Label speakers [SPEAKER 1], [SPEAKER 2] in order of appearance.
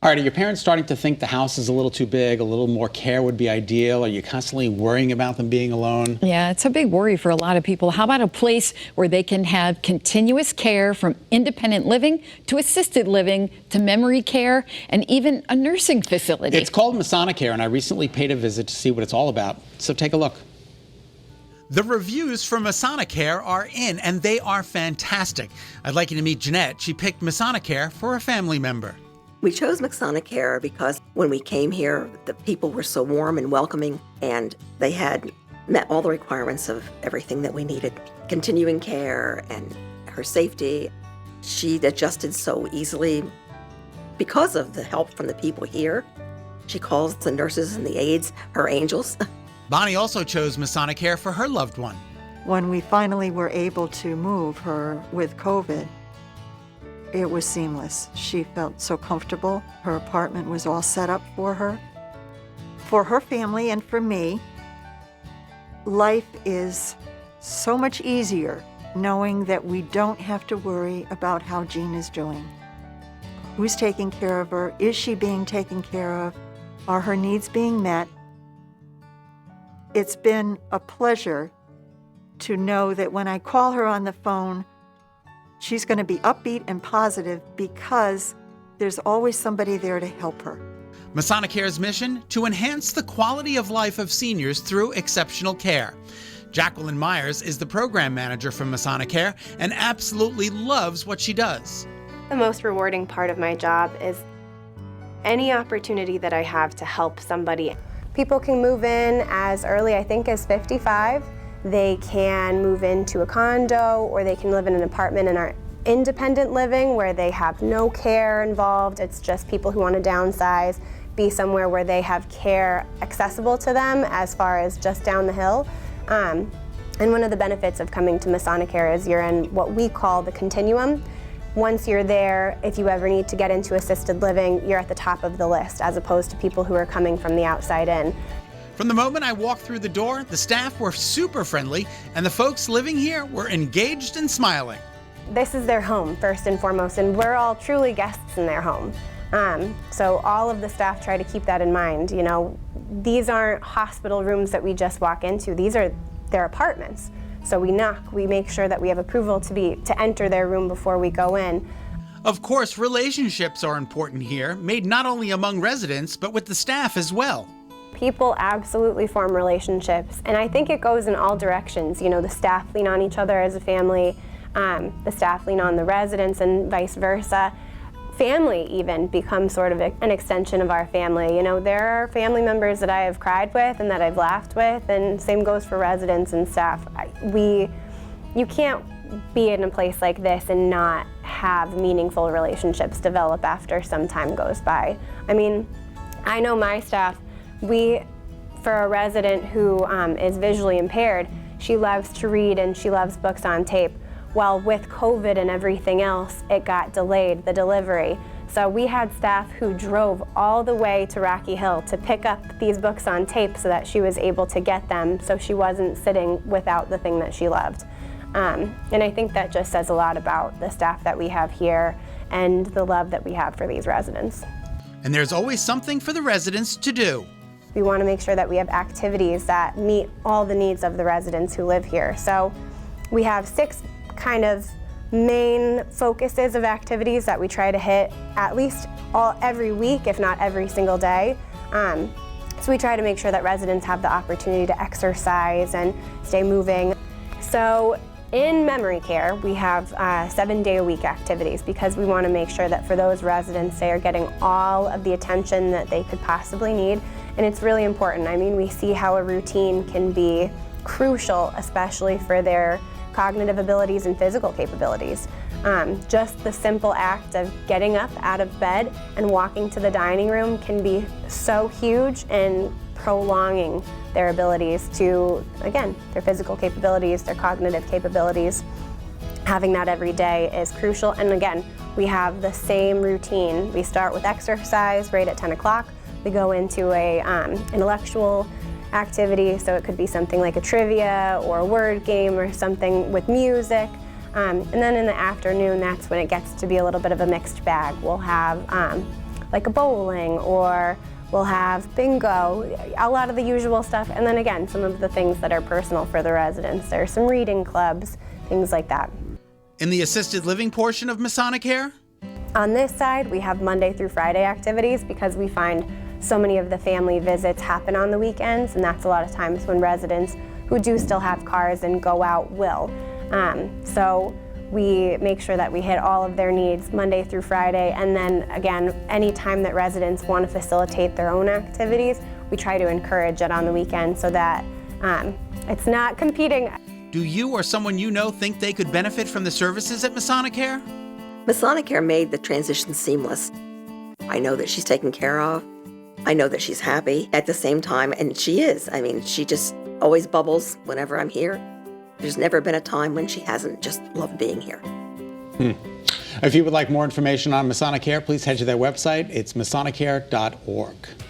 [SPEAKER 1] All right, are your parents starting to think the house is a little too big, a little more care would be ideal? Are you constantly worrying about them being alone?
[SPEAKER 2] Yeah, it's a big worry for a lot of people. How about a place where they can have continuous care from independent living to assisted living to memory care and even a nursing facility?
[SPEAKER 1] It's called Masonicare, and I recently paid a visit to see what it's all about. So take a look. The reviews for Masonicare are in, and they are fantastic. I'd like you to meet Jeanette. She picked Masonicare for a family member.
[SPEAKER 3] We chose Masonicare because when we came here, the people were so warm and welcoming, and they had met all the requirements of everything that we needed. Continuing care and her safety. She adjusted so easily because of the help from the people here. She calls the nurses and the aides her angels.
[SPEAKER 1] Bonnie also chose Masonicare for her loved one.
[SPEAKER 4] When we finally were able to move her with COVID, it was seamless. She felt so comfortable. Her apartment was all set up for her. For her family and for me, life is so much easier knowing that we don't have to worry about how Jean is doing. Who's taking care of her? Is she being taken care of? Are her needs being met? It's been a pleasure to know that when I call her on the phone, she's going to be upbeat and positive because there's always somebody there to help her.
[SPEAKER 1] Masonicare's mission? To enhance the quality of life of seniors through exceptional care. Jacqueline Myers is the program manager for Masonicare and absolutely loves what she does.
[SPEAKER 5] The most rewarding part of my job is any opportunity that I have to help somebody. People can move in as early, I think, as 55. They can move into a condo, or they can live in an apartment in our independent living where they have no care involved. It's just people who want to downsize, be somewhere where they have care accessible to them as far as just down the hill. And one of the benefits of coming to Masonicare is you're in what we call the continuum. Once you're there, if you ever need to get into assisted living, you're at the top of the list as opposed to people who are coming from the outside in.
[SPEAKER 1] From the moment I walked through the door, the staff were super friendly, and the folks living here were engaged and smiling.
[SPEAKER 5] This is their home, first and foremost, and we're all truly guests in their home. So all of the staff try to keep that in mind. You know, these aren't hospital rooms that we just walk into. These are their apartments. So we knock, we make sure that we have approval to enter their room before we go in.
[SPEAKER 1] Of course, relationships are important here, made not only among residents, but with the staff as well.
[SPEAKER 5] People absolutely form relationships, and I think it goes in all directions. You know, the staff lean on each other as a family, the staff lean on the residents, and vice versa. Family even becomes sort of an extension of our family. You know, there are family members that I have cried with and that I've laughed with, and same goes for residents and staff. You can't be in a place like this and not have meaningful relationships develop after some time goes by. I mean, I know my staff, for a resident who is visually impaired, she loves to read and she loves books on tape. Well, with COVID and everything else, it got delayed, the delivery. So we had staff who drove all the way to Rocky Hill to pick up these books on tape so that she was able to get them so she wasn't sitting without the thing that she loved. And I think that just says a lot about the staff that we have here and the love that we have for these residents.
[SPEAKER 1] And there's always something for the residents to do.
[SPEAKER 5] We want to make sure that we have activities that meet all the needs of the residents who live here. So we have 6 kind of main focuses of activities that we try to hit at least every week, if not every single day. So we try to make sure that residents have the opportunity to exercise and stay moving. So in memory care, we have 7-day-a-week activities because we want to make sure that for those residents, they are getting all of the attention that they could possibly need. And it's really important. I mean, we see how a routine can be crucial, especially for their cognitive abilities and physical capabilities. Just the simple act of getting up out of bed and walking to the dining room can be so huge in prolonging their abilities to, again, their physical capabilities, their cognitive capabilities. Having that every day is crucial. And again, we have the same routine. We start with exercise right at 10 o'clock. We go into a intellectual activity, so it could be something like a trivia or a word game or something with music. And then in the afternoon, that's when it gets to be a little bit of a mixed bag. We'll have like a bowling, or we'll have bingo, a lot of the usual stuff. And then again, some of the things that are personal for the residents. There's some reading clubs, things like that.
[SPEAKER 1] In the assisted living portion of Masonicare?
[SPEAKER 5] On this side, we have Monday through Friday activities because we find so many of the family visits happen on the weekends, and that's a lot of times when residents who do still have cars and go out will. So we make sure that we hit all of their needs Monday through Friday, and then again, any time that residents want to facilitate their own activities, we try to encourage it on the weekend so that it's not competing.
[SPEAKER 1] Do you or someone you know think they could benefit from the services at Masonicare?
[SPEAKER 3] Masonicare made the transition seamless. I know that she's taken care of. I know that she's happy at the same time, and she is. I mean, she just always bubbles whenever I'm here. There's never been a time when she hasn't just loved being here.
[SPEAKER 1] If you would like more information on Masonicare, please head to their website. It's masonicare.org.